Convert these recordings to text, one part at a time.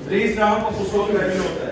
3 rampa pusotrai minūtē.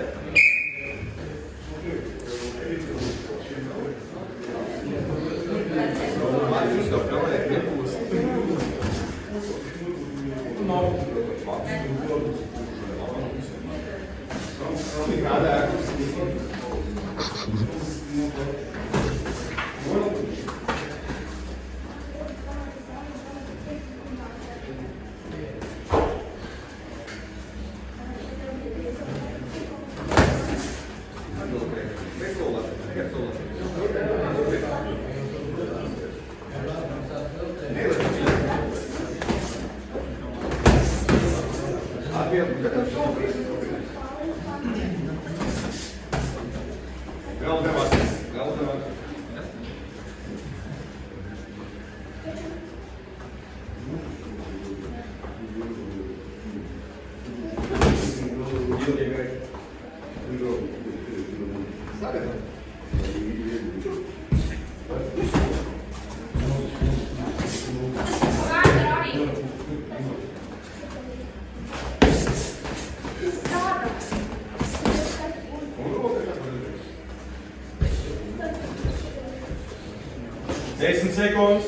Desmit sekundes.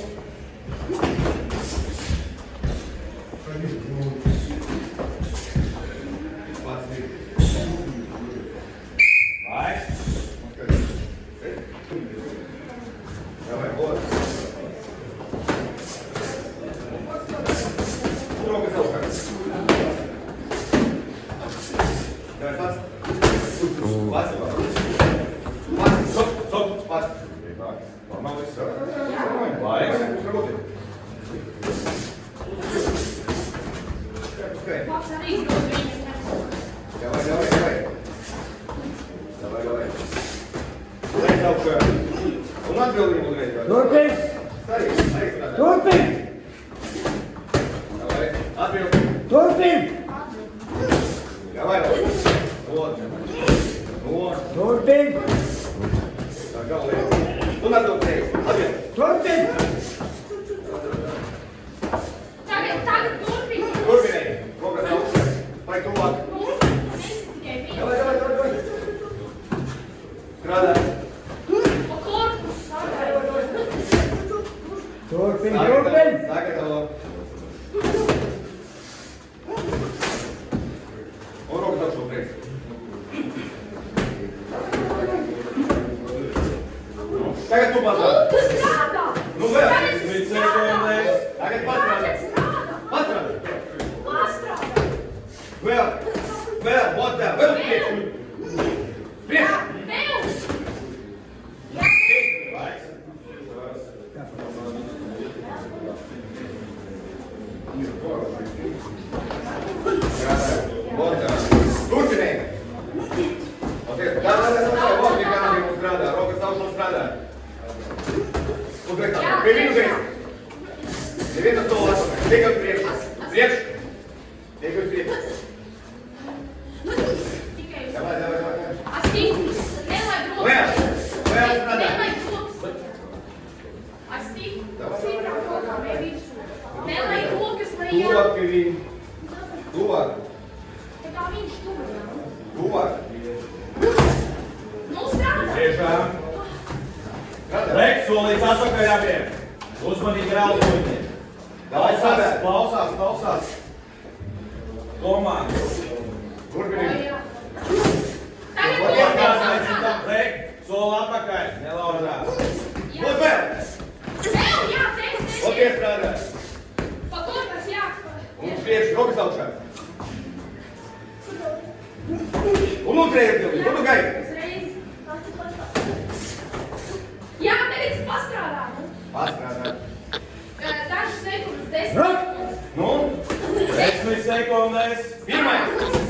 Tagad tu pastrādā. Tu strādā! Nu vēl, 10 sekundēs. Tagad pastrādā. Pastrādā! Pastrādā. Vēl, what the? Vēl priekš. Priekš. Vēl! Laiks. Turpiniet. Strādā, rokas augšos strādā. Uzreiz tā, pie viņu uzreiz. Neviens ar to atpakaļ. Tiek uz priekšu. Priekš. Tiek uz priekšu. Davai. Astīk, nelaid rokas. Vēl strādā. Nelaid rokas. Astīk, sīkrāk rokā pie virsū. Nelaid rokas lejā. Tuvāk pie viņu. Tuvāk. Tā kā viņš tuvāk. Tuvāk. Tiešām. Reks, solīts atpakaļ abiem. Uzmanīgi rādi puiņiem. Klausās. Komandas. Turpinīt. Rek, soli atpakaļ. Nelauzās. Būt vēl. Vēl, jā, Oties strādā. Pa korpas, jā. Un priekš, rokas augšā. Un uzreiz, un gaidi. Jā, tagad pastrādā. Pastrādā. Dažas sekundes, 10 sekundes. Nu? 10 sekundēs. Pirmais.